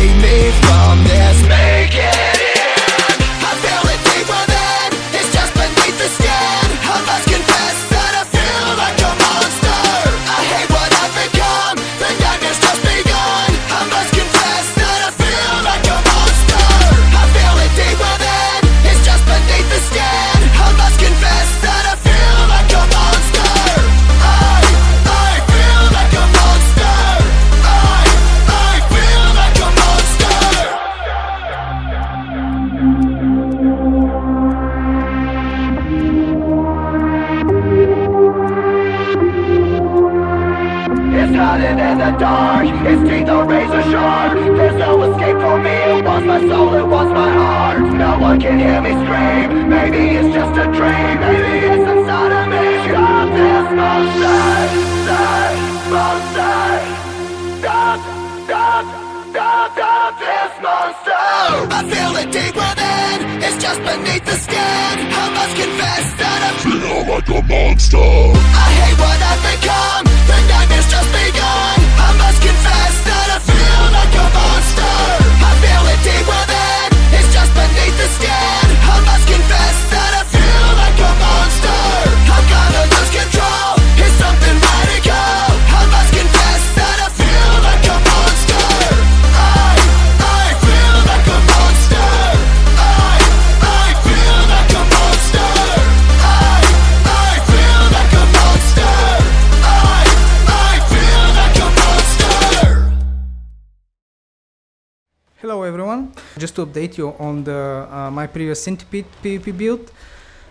save me from this. Make it in. I feel it deep within. It's just beneath the skin. I must confess that I feel like a monster. I hate what I've become. The nightmare's just begun. I must confess that I feel like a monster. I feel it deep within. It's just beneath the skin. I must confess that I feel like a monster. I feel like a monster. I feel like a monster. It's hiding in the dark, its teeth are razor sharp. There's no escape for me, it was my soul, it was my heart. No one can hear me scream, maybe it's just a dream. Maybe it's inside of me. Stop this monster, monster. Stop this monster. I feel it deep within, it's just beneath the skin. I must confess that I feel like a monster. I hate what I've become, the nightmare's just begun. I must confess that I feel like a monster. I feel it deep within, it's just beneath the skin. I must confess that I feel like a monster. I'm gonna lose control, it's something radical. I must confess that I feel like a monster. I feel like a monster. I feel like a monster. I feel like a monster. I feel like a monster. Hello everyone, just to update you on the my previous centipede PvP build.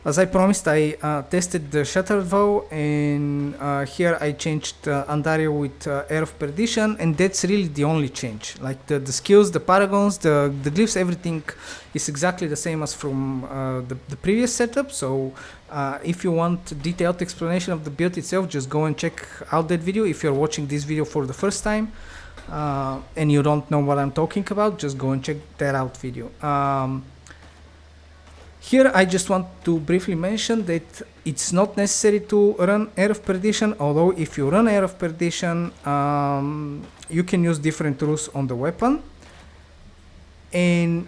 As I promised, I tested the Shattered Vow, and here I changed Andariel with Air of Perdition, and that's really the only change. Like the skills, the paragons, the glyphs, everything is exactly the same as from the previous setup. So if you want detailed explanation of the build itself, just go and check out that video. If you're watching this video for the first time and you don't know what I'm talking about, just go and check that out video. Here I just want to briefly mention that it's not necessary to run Air of Perdition, although if you run Air of Perdition, you can use different rules on the weapon, and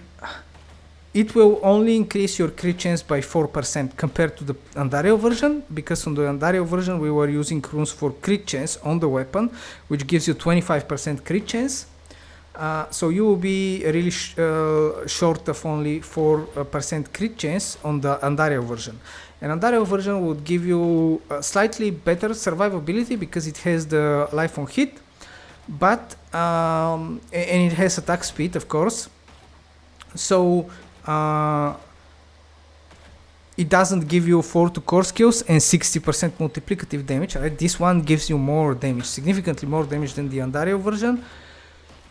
it will only increase your crit chance by 4% compared to the Andariel version, because on the Andariel version we were using runes for crit chance on the weapon, which gives you 25% crit chance. So you will be really short of only 4% crit chance on the Andariel version. And Andariel version would give you slightly better survivability because it has the life on hit, but and it has attack speed, of course. So it doesn't give you 4 to core skills and 60% multiplicative damage. Right? This one gives you more damage, significantly more damage than the Andariel version.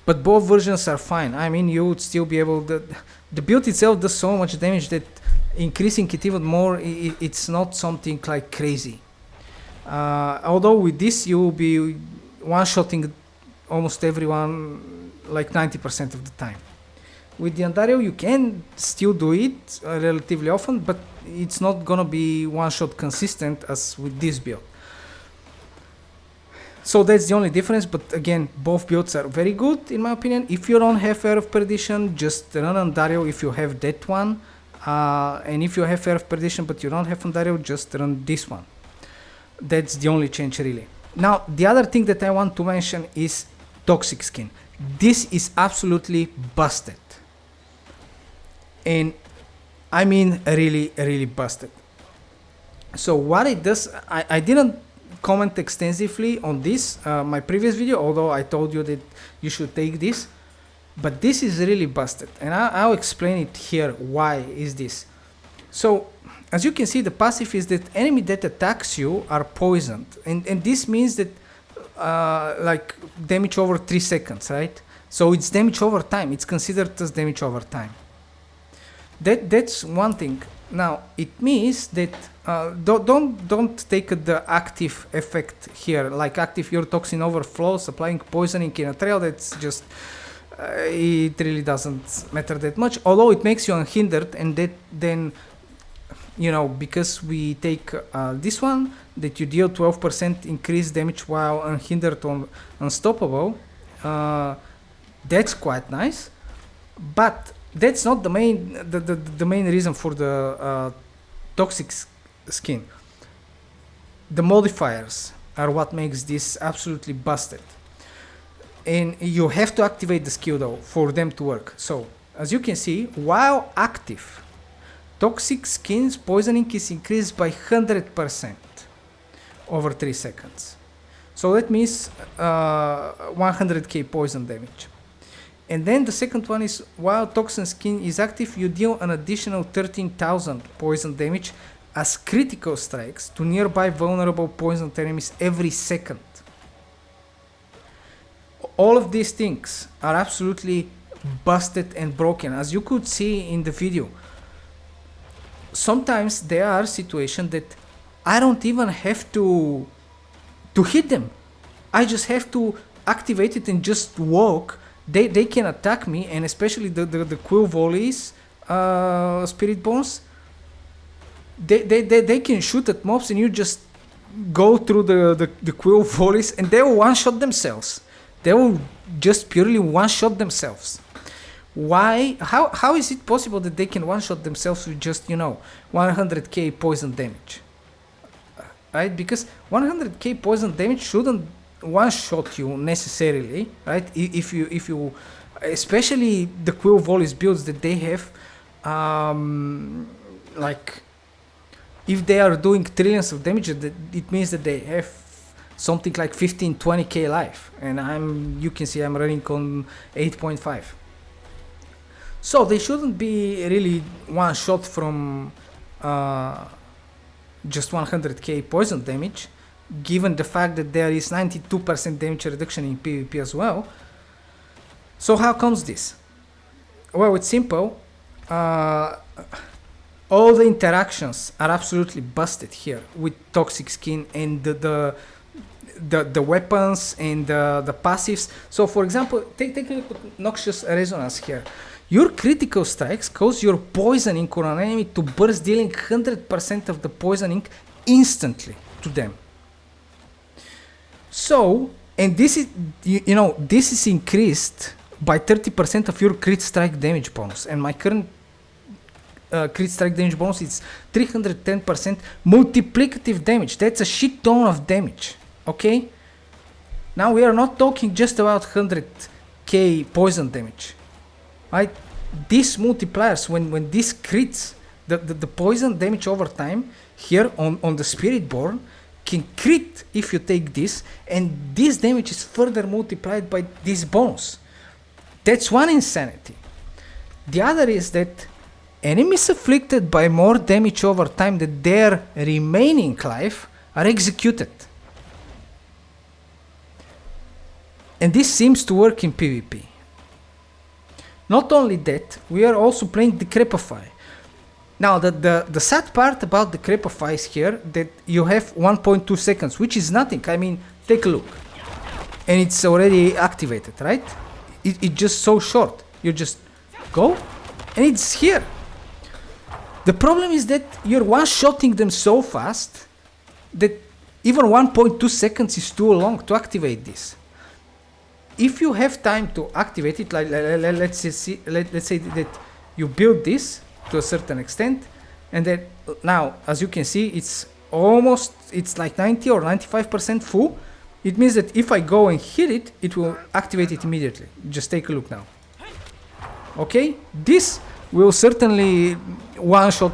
But both versions are fine. I mean, you would still be able to... The build itself does so much damage that increasing it even more, it's not something like crazy. Although with this, you will be one-shotting almost everyone like 90% of the time. With the Andariel, you can still do it relatively often, but it's not gonna be one-shot consistent as with this build. So that's the only difference, but again, both builds are very good in my opinion. If you don't have Air of Perdition, just run Andariel if you have that one. And if you have Air of Perdition but you don't have Andariel, just run this one. That's the only change really. Now, the other thing that I want to mention is Toxic Skin. This is absolutely busted. And I mean really, really busted. So what it does, I didn't comment extensively on this my previous video, although I told you that you should take this, but this is really busted, and I'll explain it here. Why is this? So as you can see, the passive is that enemy that attacks you are poisoned, and this means that like damage over 3 seconds, right? So it's damage over time. It's considered as damage over time. That's one thing. Now it means that don't take the active effect here, like active your toxin overflows, applying poisoning in a trail. That's just it really doesn't matter that much. Although it makes you unhindered, and that then, you know, because we take this one, that you deal 12% increased damage while unhindered on unstoppable. That's quite nice, but that's not the main reason for the toxic skin. The modifiers are what makes this absolutely busted. And you have to activate the skill though for them to work. So as you can see, while active, toxic skin's poisoning is increased by 100% over 3 seconds. So that means 100k poison damage. And then the second one is, while toxin skin is active, you deal an additional 13,000 poison damage as critical strikes to nearby vulnerable poisoned enemies every second. All of these things are absolutely busted and broken, as you could see in the video. Sometimes there are situations that I don't even have to hit them. I just have to activate it and just walk. They can attack me, and especially the quill volleys, Spiritborns, they can shoot at mobs and you just go through the quill volleys and they will one-shot themselves. They will just purely one-shot themselves. Why? How is it possible that they can one-shot themselves with just, 100k poison damage? Right? Because 100k poison damage shouldn't one-shot you necessarily, right? If you especially the quill volleys builds that they have, like if they are doing trillions of damage, it means that they have something like 15-20k life, and you can see I'm running on 8.5. So they shouldn't be really one shot from just 100k poison damage, given the fact that there is 92% damage reduction in PvP as well. So how comes this? Well, it's simple. All the interactions are absolutely busted here with toxic skin, and the weapons and the passives. So for example, take a look at Noxious Resonance here. Your critical strikes cause your poisoning on an enemy to burst, dealing 100% of the poisoning instantly to them. So, and this is, this is increased by 30% of your crit strike damage bonus, and my current crit strike damage bonus is 310% multiplicative damage. That's a shit ton of damage. Okay? Now we are not talking just about 100k poison damage. Right? These multipliers, when this crits, the poison damage over time here on the Spiritborn can crit if you take this, and this damage is further multiplied by this bonus. That's one insanity. The other is that enemies afflicted by more damage over time than their remaining life are executed. And this seems to work in PvP. Not only that, we are also playing Decrepify. Now, the sad part about Decrepify is here that you have 1.2 seconds, which is nothing. I mean, take a look. And it's already activated, right? It's just so short. You just go, and it's here. The problem is that you're one-shotting them so fast that even 1.2 seconds is too long to activate this. If you have time to activate it, like let's say that you build this to a certain extent, and then now, as you can see, it's like 90 or 95% full. It means that if I go and hit it, it will activate it immediately. Just take a look now. Okay, this will certainly one-shot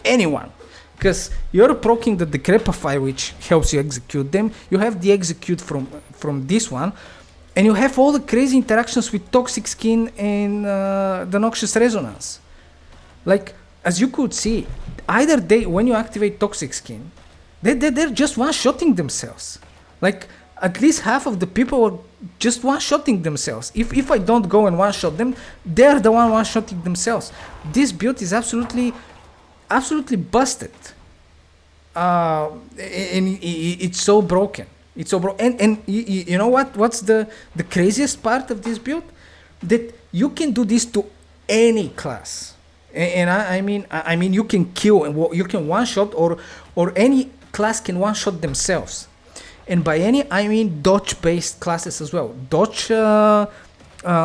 anyone, because you're proccing the Decrepify, which helps you execute them. You have the execute from this one, and you have all the crazy interactions with Toxic Skin and the Noxious Resonance. Like, as you could see, either when you activate Toxic Skin, they're just one-shotting themselves. Like, at least half of the people are just one-shotting themselves. If I don't go and one-shot them, they're the one-shotting themselves. This build is absolutely busted. And it's so broken. It's so broken. And you know what? What's the craziest part of this build? That you can do this to any class. And I mean, you can kill and you can one-shot, or any class can one-shot themselves. And by any, I mean dodge-based classes as well. Dodge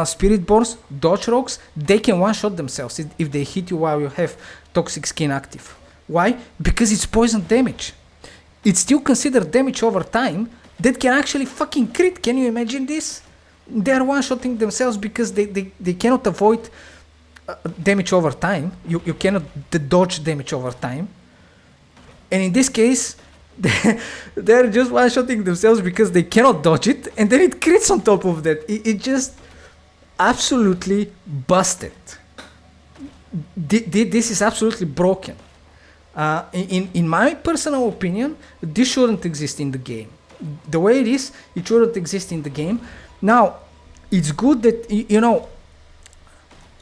Spiritborns, dodge rogues, they can one-shot themselves if they hit you while you have toxic skin active. Why? Because it's poison damage. It's still considered damage over time that can actually fucking crit. Can you imagine this? They're one-shotting themselves because they cannot avoid damage over time. You cannot dodge damage over time. And in this case, they're just one-shotting themselves because they cannot dodge it, and then it crits on top of that. It just absolutely busted. This is absolutely broken. In my personal opinion, this shouldn't exist in the game. The way it is, it shouldn't exist in the game. Now, it's good that, you know,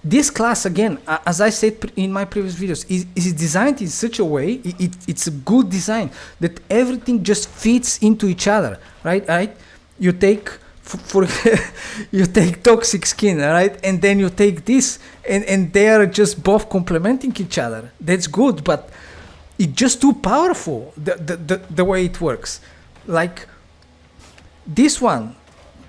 this class, again, as I said in my previous videos, is designed in such a way, it's a good design, that everything just fits into each other, right? You take, you take toxic skin, right? And then you take this, and they are just both complementing each other. That's good, but it's just too powerful, the way it works. Like, this one,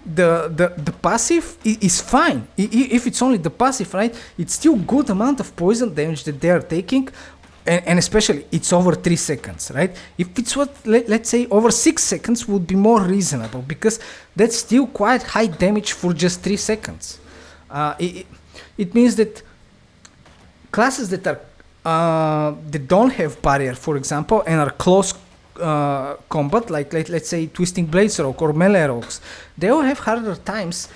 the passive is fine. If it's only the passive, right, it's still good amount of poison damage that they are taking, and especially it's over 3 seconds, right? If it's let's say over 6 seconds would be more reasonable, because that's still quite high damage for just 3 seconds. It means that classes that are that don't have barrier, for example, and are close combat, like let's say Twisting Blades Rogue or Melee Rogues, they will have harder times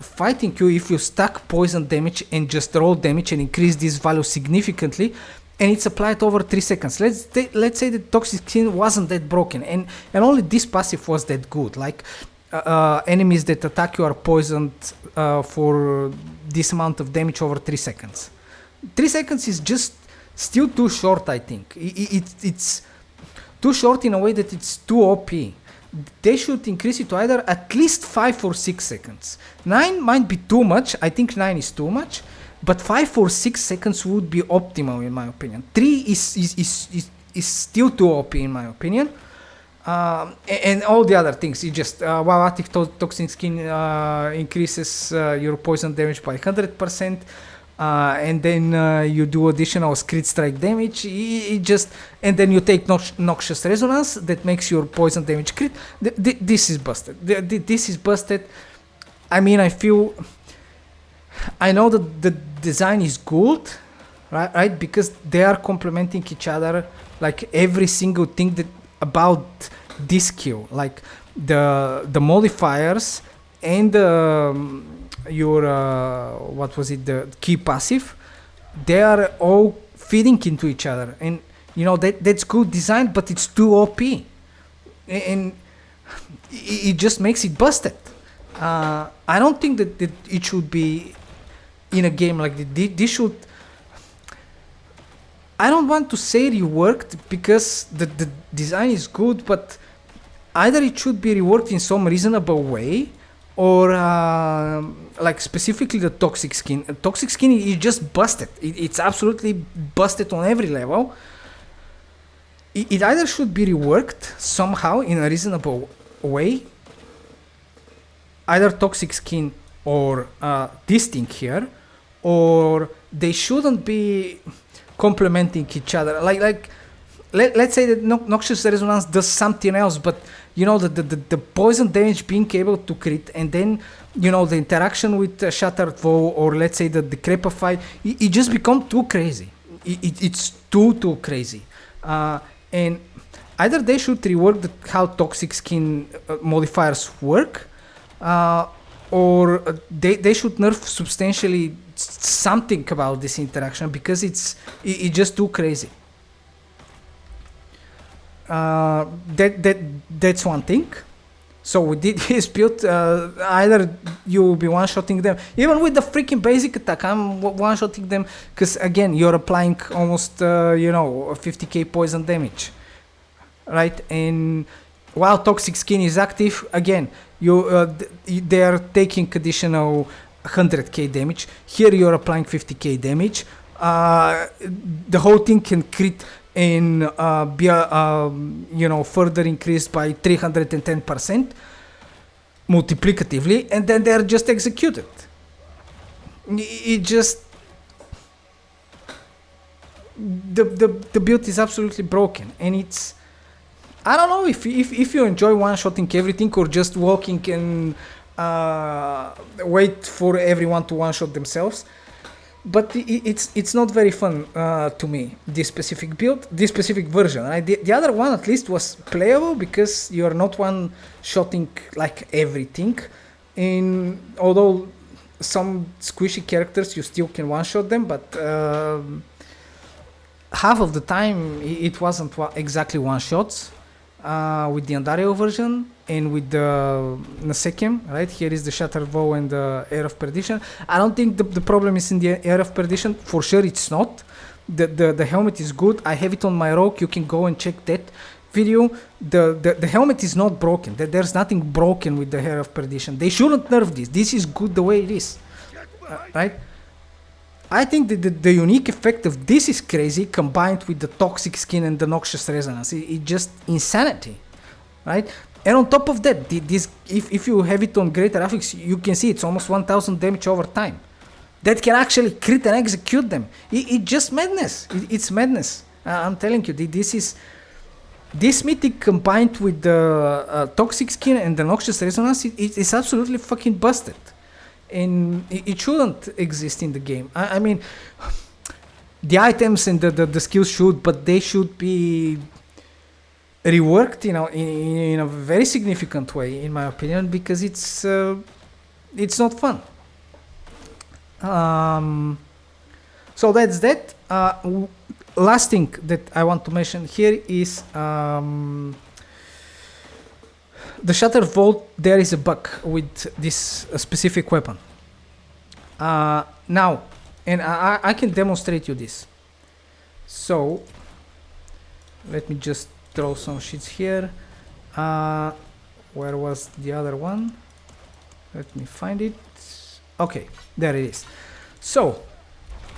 fighting you if you stack poison damage and just roll damage and increase this value significantly, and it's applied over 3 seconds. Let's say the toxic skin wasn't that broken, and only this passive was that good. Like enemies that attack you are poisoned for this amount of damage over 3 seconds. 3 seconds is just still too short, I think. It's too short in a way that it's too OP. They should increase it to either at least 5 or 6 seconds. 9 might be too much. I think 9 is too much, but 5 or 6 seconds would be optimal in my opinion. 3 is still too OP in my opinion. And all the other things, you just while active toxic skin increases your poison damage by 100%. And then you do additional crit strike damage. And then you take noxious resonance that makes your poison damage crit. This is busted. This is busted. I mean, I know that the design is good, right? Because they are complementing each other. Like every single thing that about this skill, like the modifiers and your what was it, the key passive, they are all feeding into each other, and you know that's good design, but it's too OP, and it just makes it busted. I don't think that it should be in a game like this. Should, I don't want to say reworked, because the design is good, but either it should be reworked in some reasonable way, or like specifically the toxic skin. Toxic skin is just busted. It's absolutely busted on every level. It either should be reworked somehow in a reasonable way, either toxic skin or this thing here, or they shouldn't be complementing each other. Like let's say that Noxious Resonance does something else, but you know the poison damage being able to crit, and then you know the interaction with Shattered Vow, or let's say the Decrepify, it just becomes too crazy. It's too crazy. And either they should rework how toxic skin modifiers work, or they should nerf substantially something about this interaction, because it's just too crazy. That's one thing. So with this build, either you will be one-shotting them, even with the freaking basic attack, I'm one-shotting them, because again, you're applying almost 50k poison damage, right? And while toxic skin is active, again, they are taking additional 100k damage. Here you're applying 50k damage. The whole thing can crit and be further increased by 310% multiplicatively, and then they're just executed. it just the build is absolutely broken, and it's, I don't know if you enjoy one-shotting everything or just walking and wait for everyone to one-shot themselves, but it's not very fun to me, this specific build, this specific version. The other one at least was playable because you're not one-shotting like everything, and although some squishy characters you still can one-shot them, but half of the time it wasn't exactly one-shots. With the Andariel version and with the Nasekem, right? Here is the Shattered Vow and the Air of Perdition. I don't think the problem is in the Air of Perdition. For sure it's not. The helmet is good. I have it on my rogue. You can go and check that video. The helmet is not broken. There's nothing broken with the Air of Perdition. They shouldn't nerf this. This is good the way it is. Right? I think that the unique effect of this is crazy, combined with the toxic skin and the noxious resonance. It's just insanity, right? And on top of that, this if you have it on great graphics, you can see it's almost 1000 damage over time. That can actually crit and execute them. It's just madness. It's madness. I'm telling you, this mythic combined with the toxic skin and the noxious resonance, it's absolutely fucking busted. And it shouldn't exist in the game. I mean, the items and the skills should, but they should be reworked, in a very significant way, in my opinion, because it's not fun. So that's that. Last thing that I want to mention here is the Shattered Vow. There is a bug with this specific weapon. Now, and I can demonstrate you this. So, let me just throw some sheets here. Where was the other one? Let me find it. Okay, there it is. So,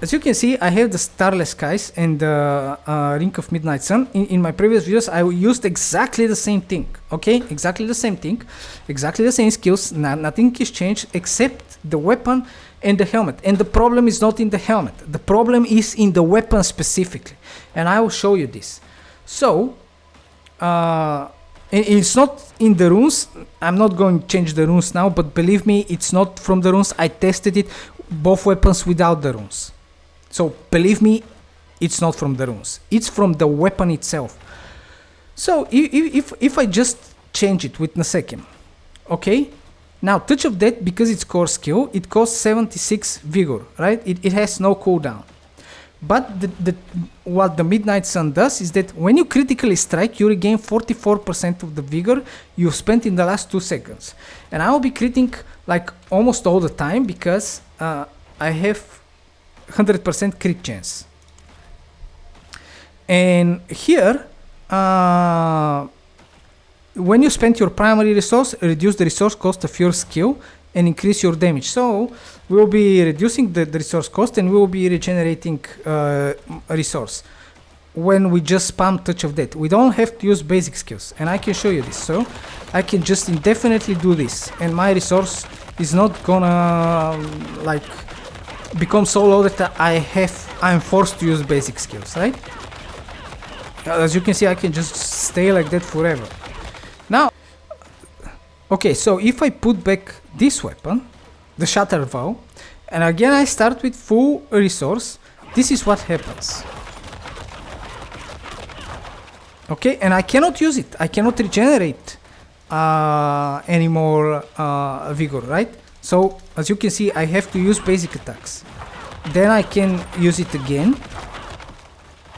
as you can see, I have the Starless Skies and the Ring of Midnight Sun. In my previous videos, I used exactly the same thing. Okay, exactly the same thing, exactly the same skills. Nothing is changed except the weapon and the helmet. And the problem is not in the helmet. The problem is in the weapon specifically. And I will show you this. So, it's not in the runes. I'm not going to change the runes now, but believe me, it's not from the runes. I tested it, both weapons without the runes. So believe me, it's not from the runes. It's from the weapon itself. So if I just change it with Nasekem, okay? Now Touch of Death, because it's core skill, it costs 76 vigor, right? It has no cooldown. But what the Midnight Sun does is that when you critically strike, you regain 44% of the vigor you spent in the last 2 seconds. And I will be critting like almost all the time because I have 100% crit chance. And here, when you spend your primary resource, reduce the resource cost of your skill and increase your damage. So we will be reducing the resource cost and we will be regenerating a resource when we just spam Touch of Death. We don't have to use basic skills, and I can show you this. So I can just indefinitely do this, and my resource is not gonna like become so low that I'm forced to use basic skills, right? As you can see, I can just stay like that forever. Now, okay, so if I put back this weapon, the Shattered Vow, and again I start with full resource, this is what happens. Okay, and I cannot use it. I cannot regenerate any more vigor, right? So, as you can see, I have to use basic attacks. Then I can use it again.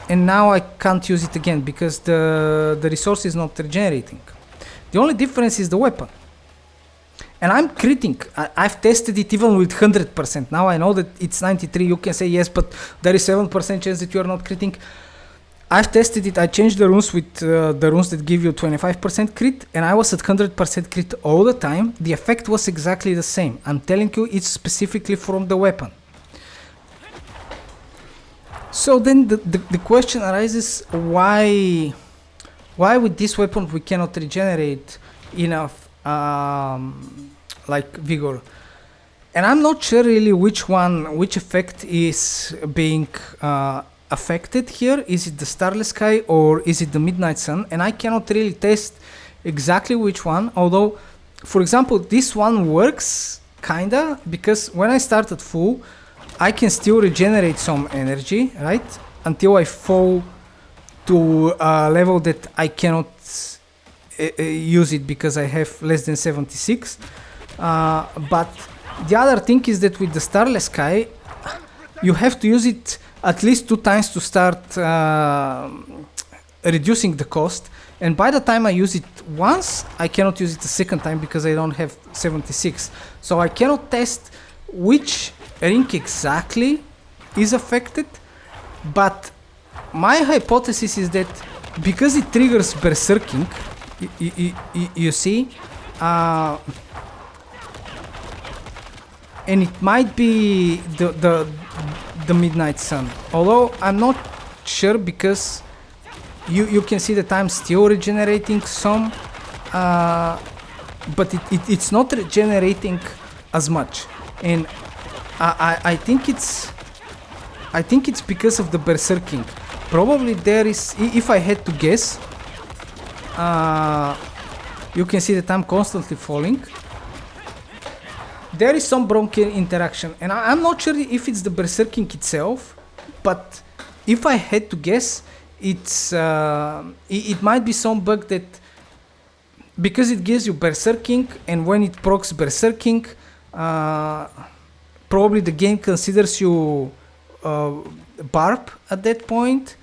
And now I can't use it again because the resource is not regenerating. The only difference is the weapon. And I'm critting. I've tested it even with 100%. Now I know that it's 93. You can say yes, but there is 7% chance that you are not critting. I've tested it. I changed the runes with the runes that give you 25% crit, and I was at 100% crit all the time. The effect was exactly the same. I'm telling you, it's specifically from the weapon. So then the question arises, why with this weapon we cannot regenerate enough like vigor? And I'm not sure really which effect is being affected here. Is it the starless sky or is it the midnight sun? And I cannot really test exactly which one, although, for example, this one works kinda, because when I start at full, I can still regenerate some energy, right? Until I fall to a level that I cannot use it because I have less than 76. But the other thing is that with the starless sky, you have to use it at least 2 times to start reducing the cost. And by the time I use it once, I cannot use it a second time because I don't have 76. So I cannot test which ring exactly is affected. But my hypothesis is that because it triggers berserking, you see, and it might be the midnight sun, although I'm not sure, because you can see that I'm still regenerating some, but it's not regenerating as much, and I think it's because of the berserking. Probably there is, if I had to guess, you can see that I'm constantly falling. There is some broken interaction, and I'm not sure if it's the berserking itself, but if I had to guess, it might be some bug that, because it gives you berserking, and when it procs berserking, probably the game considers you barb at that point,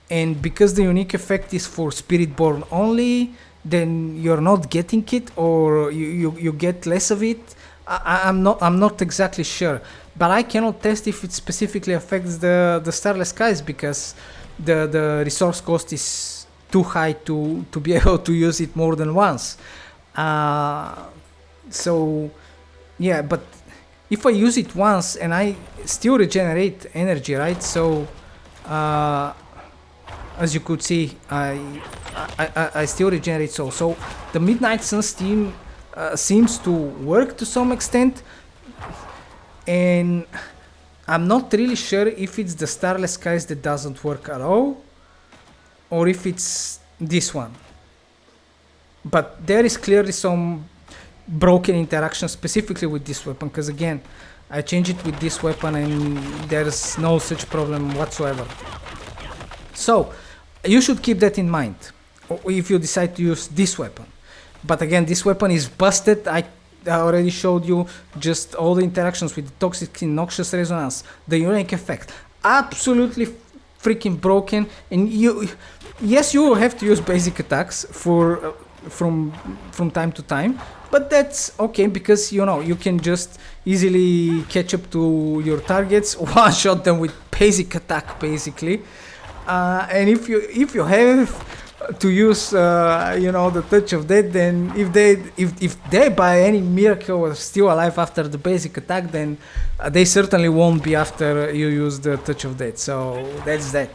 and because the unique effect is for Spiritborn only, then you're not getting it, or you get less of it. I'm not exactly sure, but I cannot test if it specifically affects the starless skies, because the resource cost is too high to be able to use it more than once. So yeah, but if I use it once and I still regenerate energy, right? So as you could see, I still regenerate. So the midnight sun steam seems to work to some extent, and I'm not really sure if it's the starless skies that doesn't work at all, or if it's this one. But there is clearly some broken interaction specifically with this weapon, because again, I changed it with this weapon and there's no such problem whatsoever. So you should keep that in mind if you decide to use this weapon. But again, this weapon is busted. I already showed you just all the interactions with the toxic and noxious resonance, the unique effect, absolutely freaking broken. And you will have to use basic attacks for from time to time, but that's okay, because you can just easily catch up to your targets, one shot them with basic attack basically. And if you have to use the touch of death, then if they by any miracle are still alive after the basic attack, then they certainly won't be after you use the touch of death. So that's that.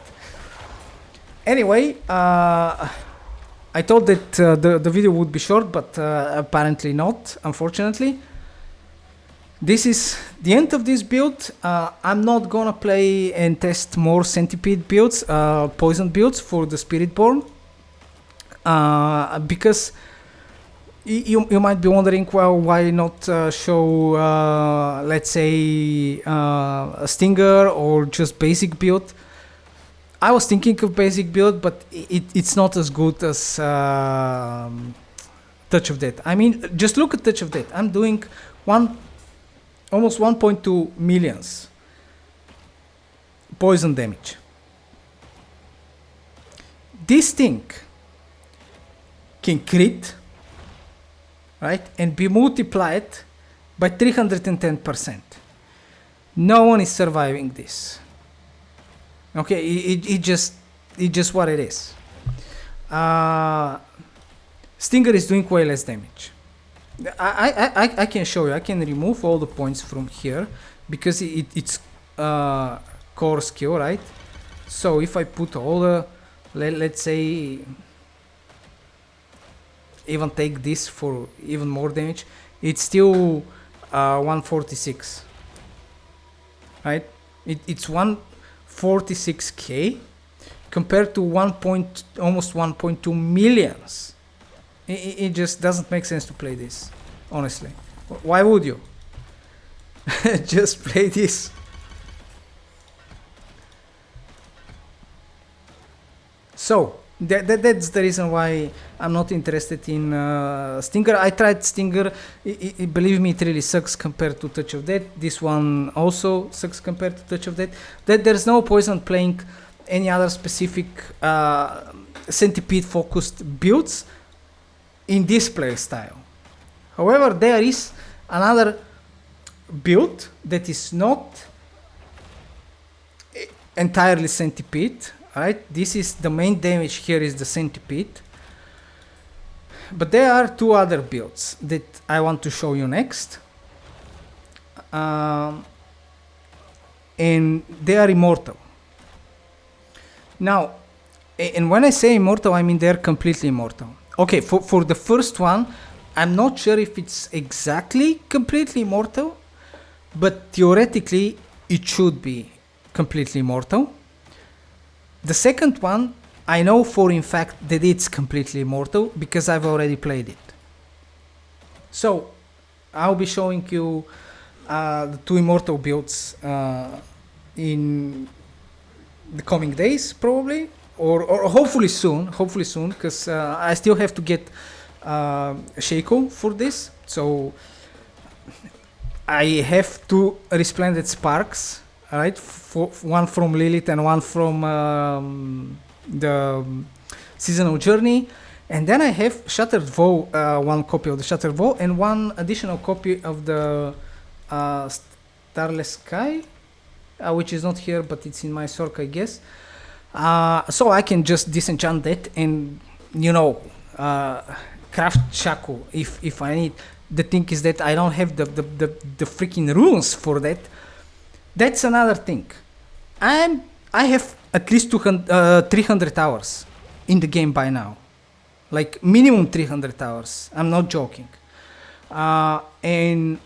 Anyway, I thought that the video would be short, but apparently not, unfortunately. This is the end of this build. I'm not gonna play and test more centipede builds, poison builds for the Spiritborn, because you might be wondering, well, why not show, let's say, a stinger or just basic build. I was thinking of basic build, but it's not as good as Touch of Death. I mean, just look at Touch of Death. I'm doing almost 1.2 millions poison damage. This thing can crit, right, and be multiplied by 310%. No one is surviving this. Okay, it just what it is. Stinger is doing way less damage. I can show you. I can remove all the points from here because it's core skill, right? So if I put all the, let's say, even take this for even more damage, it's still 146, right? It's 146k compared to almost 1.2 millions. It just doesn't make sense to play this, honestly. Why would you? Just play this. So that's the reason why I'm not interested in Stinger. I tried Stinger. Believe me, it really sucks compared to Touch of Death. This one also sucks compared to Touch of Death. There's no point playing any other specific centipede focused builds in this play style. However, there is another build that is not entirely centipede. Right, this is the main damage here is the centipede, but there are two other builds that I want to show you next, and they are immortal. Now, and when I say immortal, I mean they're completely immortal. Okay, for the first one, I'm not sure if it's exactly completely immortal, but theoretically it should be completely immortal. The second one, I know for in fact that it's completely immortal because I've already played it. So, I'll be showing you the two immortal builds in the coming days, probably, or hopefully soon, because I still have to get Shaco for this. So, I have two Resplendent Sparks. Right, one from Lilith and one from the Seasonal Journey, and then I have Shattered Vow, one copy of the Shattered Vow, and one additional copy of the Starless Sky, which is not here, but it's in my Sork, I guess. So I can just disenchant that and, craft Shaco if I need. The thing is that I don't have the freaking runes for that. That's another thing. I have at least 300 hours in the game by now. Like minimum 300 hours. I'm not joking. And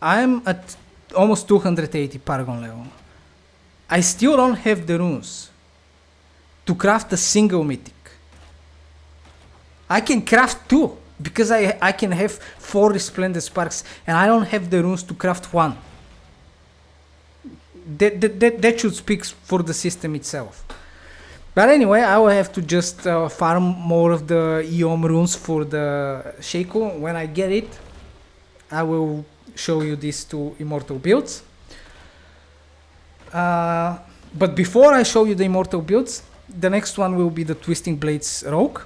I'm at almost 280 Paragon level. I still don't have the runes to craft a single mythic. I can craft two because I can have 4 Resplendent Sparks and I don't have the runes to craft one. That should speak for the system itself. But anyway, I will have to just farm more of the Eom runes for the Shaco. When I get it, I will show you these two immortal builds. But before I show you the immortal builds, the next one will be the Twisting Blades Rogue.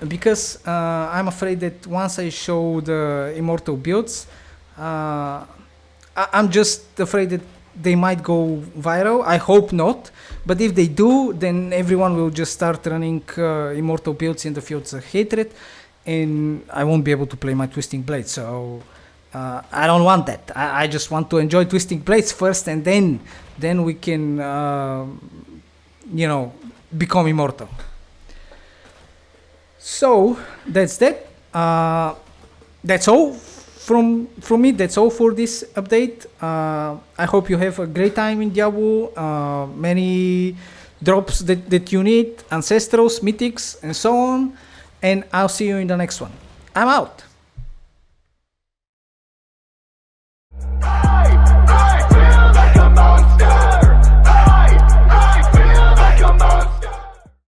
Because I'm afraid that once I show the immortal builds, I'm just afraid that they might go viral. I hope not, but if they do, then everyone will just start running immortal builds in the fields of hatred, and I won't be able to play my Twisting Blades. So I don't want that. I just want to enjoy Twisting Blades first, and then we can become immortal. So that's that. That's all from me. That's all for this update. I hope you have a great time in Diablo. Many drops that you need, ancestrals, mythics, and so on. And I'll see you in the next one. I'm out.